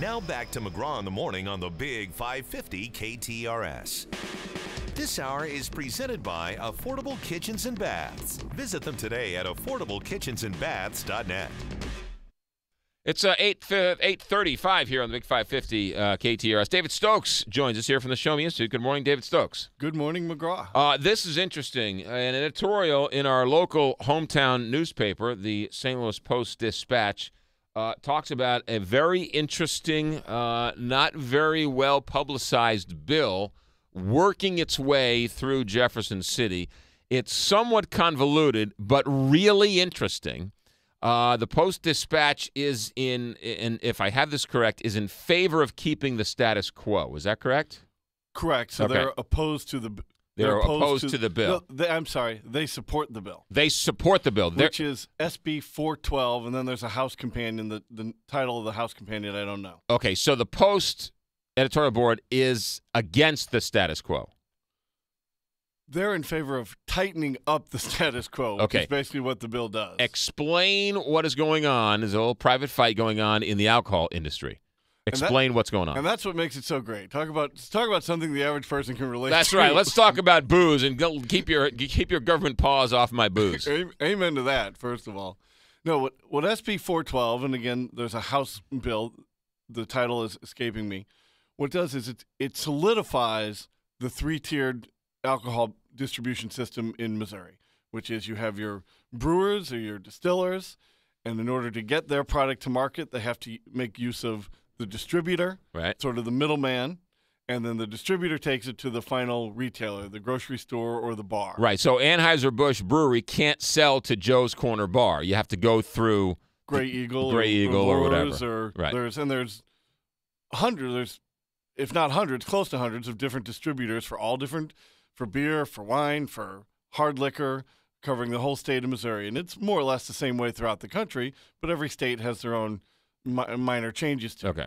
Now back to McGraw in the Morning on the Big 550 KTRS. This hour is presented by Affordable Kitchens and Baths. Visit them today at affordablekitchensandbaths.net. It's 8:35 here on the Big 550 KTRS. David Stokes joins us here from the Show Me Institute. Good morning, David Stokes. Good morning, McGraw. This is interesting. An editorial in our local hometown newspaper, the St. Louis Post-Dispatch, talks about a very interesting, not very well publicized bill working its way through Jefferson City. It's somewhat convoluted, but really interesting. The Post-Dispatch is if I have this correct, is in favor of keeping the status quo. Is that correct? Correct. So Okay. they're opposed to the They're opposed to the bill. No, I'm sorry. They support the bill. They support the bill. Which is SB 412, and then there's a House companion. The title of the House companion, I don't know. Okay, so the Post editorial board is against the status quo. They're in favor of tightening up the status quo, which is basically what the bill does. Explain what is going on. There's a little private fight going on in the alcohol industry. Explain what's going on. And that's what makes it so great. Talk about something the average person can relate to. That's right. Let's talk about booze and keep your government paws off my booze. Amen to that, first of all. No, what SB 412, and again, there's a House bill. The title is escaping me. What it does is it solidifies the three-tiered alcohol distribution system in Missouri, which is you have your brewers or your distillers, and in order to get their product to market, they have to make use of the distributor, right? Sort of the middleman, and then the distributor takes it to the final retailer, the grocery store or the bar. Right. So Anheuser-Busch Brewery can't sell to Joe's Corner Bar. You have to go through Gray Eagle or whatever. Right. There's hundreds, if not hundreds, close to hundreds of different distributors for beer, for wine, for hard liquor, covering the whole state of Missouri. And it's more or less the same way throughout the country, but every state has their own minor changes to it. Okay.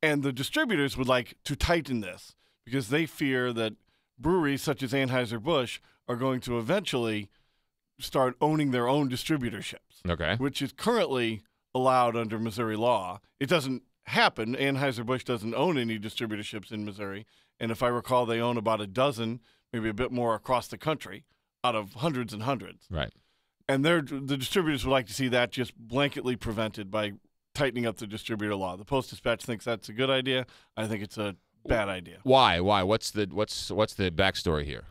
And the distributors would like to tighten this because they fear that breweries such as Anheuser-Busch are going to eventually start owning their own distributorships, which is currently allowed under Missouri law. It doesn't happen. Anheuser-Busch doesn't own any distributorships in Missouri. And if I recall, they own about a dozen, maybe a bit more across the country out of hundreds and hundreds. Right. And the distributors would like to see that just blanketly prevented by tightening up the distributor law. The Post-Dispatch thinks that's a good idea. I think it's a bad idea. Why? What's the backstory here?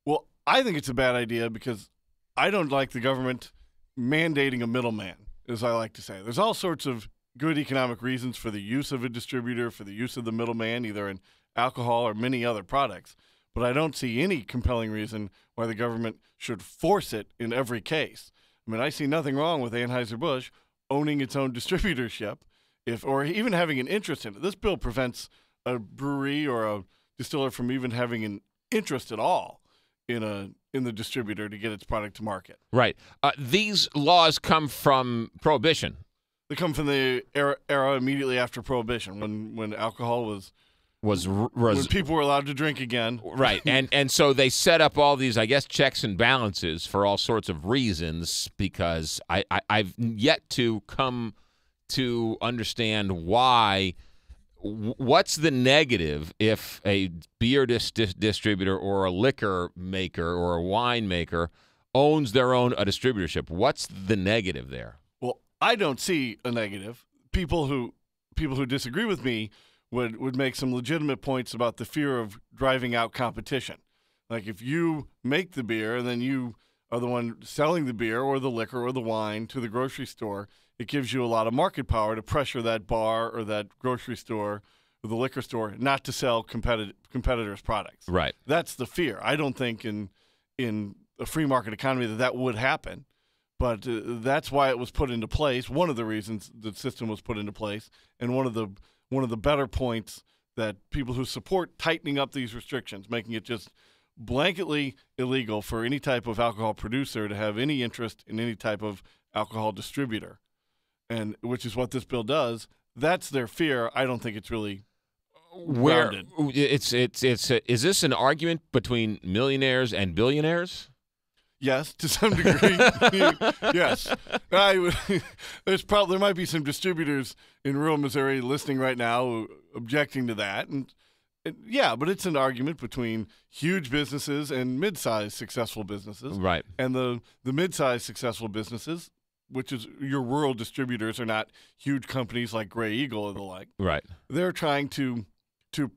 Well, I think it's a bad idea because I don't like the government mandating a middleman, as I like to say. There's all sorts of good economic reasons for the use of a distributor, for the use of the middleman, either in alcohol or many other products. But I don't see any compelling reason why the government should force it in every case. I mean, I see nothing wrong with Anheuser-Busch owning its own distributorship, or even having an interest in it. This bill prevents a brewery or a distiller from even having an interest at all in the distributor to get its product to market. Right. These laws come from Prohibition. They come from the era immediately after Prohibition, when alcohol was when people were allowed to drink again. Right. And so they set up all these, I guess, checks and balances for all sorts of reasons, because I've yet to come to understand what's the negative if a beer distributor or a liquor maker or a wine maker owns their own distributorship. What's the negative there? Well, I don't see a negative. People who disagree with me would make some legitimate points about the fear of driving out competition. Like if you make the beer and then you are the one selling the beer or the liquor or the wine to the grocery store, it gives you a lot of market power to pressure that bar or that grocery store or the liquor store not to sell competitors' products. Right. That's the fear. I don't think in a free market economy that would happen, but that's why it was put into place. One of the reasons the system was put into place, and one of the better points that people who support tightening up these restrictions, making it just blanketly illegal for any type of alcohol producer to have any interest in any type of alcohol distributor, and which is what this bill does. That's their fear. I don't think it's really grounded. Is this an argument between millionaires and billionaires? Yes, to some degree. Yes. There might be some distributors in rural Missouri listening right now objecting to that. And yeah, but it's an argument between huge businesses and mid-sized successful businesses. Right. And the mid-sized successful businesses, which is your rural distributors, are not huge companies like Gray Eagle or the like. Right. They're trying to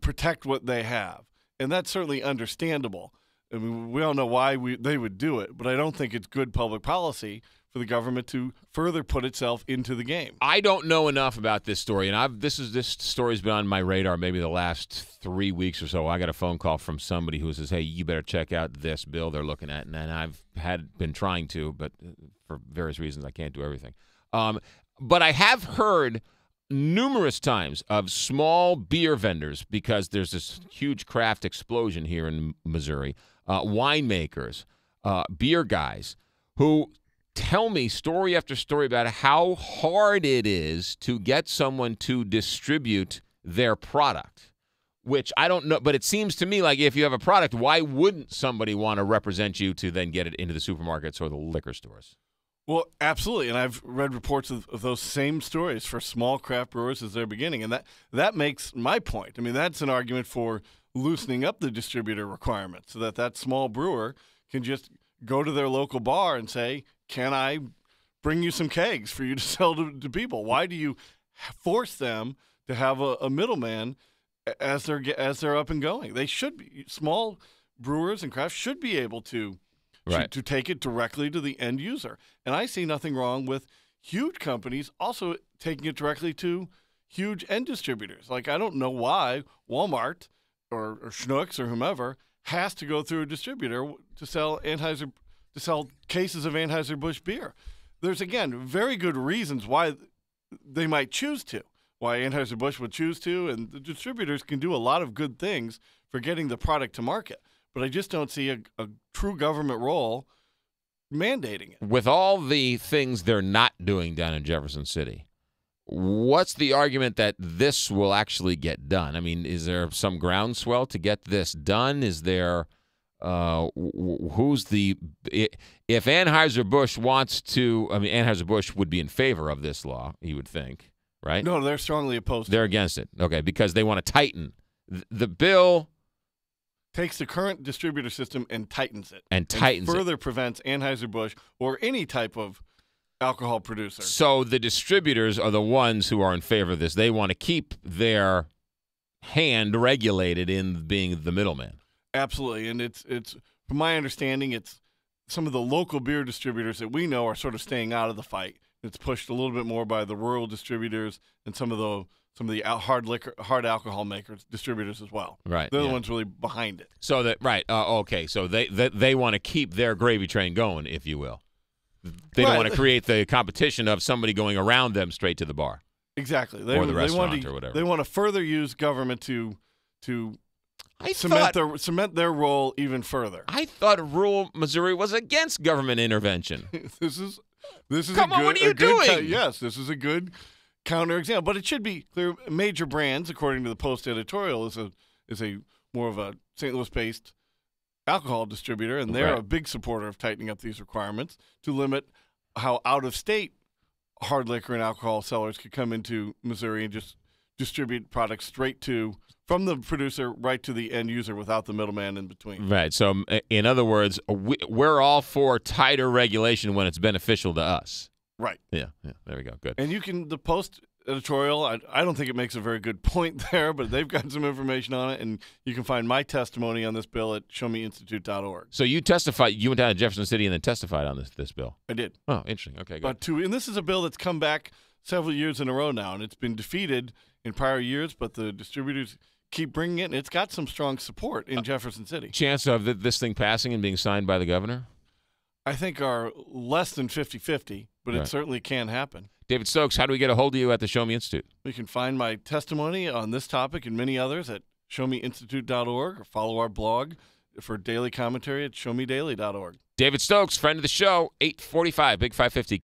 protect what they have. And that's certainly understandable. I mean, we all know why they would do it, but I don't think it's good public policy for the government to further put itself into the game. I don't know enough about this story, and this story's been on my radar maybe the last 3 weeks or so. I got a phone call from somebody who says, "Hey, you better check out this bill they're looking at," and I've been trying to, but for various reasons I can't do everything. But I have heard numerous times of small beer vendors, because there's this huge craft explosion here in Missouri, winemakers, beer guys, who tell me story after story about how hard it is to get someone to distribute their product, which I don't know. But it seems to me like if you have a product, why wouldn't somebody want to represent you to then get it into the supermarkets or the liquor stores? Well, absolutely, and I've read reports of those same stories for small craft brewers as they're beginning, and that makes my point. I mean, that's an argument for loosening up the distributor requirements so that small brewer can just go to their local bar and say, "Can I bring you some kegs for you to sell to people?" Why do you force them to have a middleman as they're up and going? They should be, small brewers and crafts should be able to take it directly to the end user. And I see nothing wrong with huge companies also taking it directly to huge end distributors. Like, I don't know why Walmart or Schnucks or whomever has to go through a distributor to sell cases of Anheuser-Busch beer. There's, again, very good reasons why they might choose to, why Anheuser-Busch would choose to, and the distributors can do a lot of good things for getting the product to market. But I just don't see a true government role mandating it. With all the things they're not doing down in Jefferson City, what's the argument that this will actually get done? I mean, is there some groundswell to get this done? Is there if Anheuser-Busch wants to, I mean, Anheuser-Busch would be in favor of this law, you would think, right? No, they're strongly opposed. They're against it. Okay, because they want to tighten. The bill takes the current distributor system and tightens it. And further prevents Anheuser-Busch or any type of alcohol producer. So the distributors are the ones who are in favor of this. They want to keep their hand regulated in being the middleman. Absolutely. And it's from my understanding, it's some of the local beer distributors that we know are sort of staying out of the fight. It's pushed a little bit more by the rural distributors and some of the hard alcohol makers, distributors as well. Right. They're the ones really behind it. So that okay. So they want to keep their gravy train going, if you will. They don't want to create the competition of somebody going around them straight to the bar. Exactly. Or the restaurant or whatever. They want to further use government to cement their role even further. I thought rural Missouri was against government intervention. This is Come on, what are you doing? Yes, this is a good counterexample, but it should be clear. Major Brands, according to the Post editorial, is a more of a St. Louis-based alcohol distributor, and they're a big supporter of tightening up these requirements to limit how out-of-state hard liquor and alcohol sellers could come into Missouri and just distribute products from the producer right to the end user without the middleman in between. Right. So, in other words, we're all for tighter regulation when it's beneficial to us. Right. Yeah. There we go. Good. And the Post editorial, I don't think it makes a very good point there, but they've got some information on it, and you can find my testimony on this bill at showmeinstitute.org. So you testified, you went down to Jefferson City and then testified on this bill? I did. Oh, interesting. Okay, good. And this is a bill that's come back several years in a row now, and it's been defeated in prior years, but the distributors keep bringing it, and it's got some strong support in Jefferson City. Chance of this thing passing and being signed by the governor? I think are less than 50-50, but it certainly can happen. David Stokes, how do we get a hold of you at the Show Me Institute? You can find my testimony on this topic and many others at showmeinstitute.org or follow our blog for daily commentary at showmedaily.org. David Stokes, friend of the show, 845, Big 550.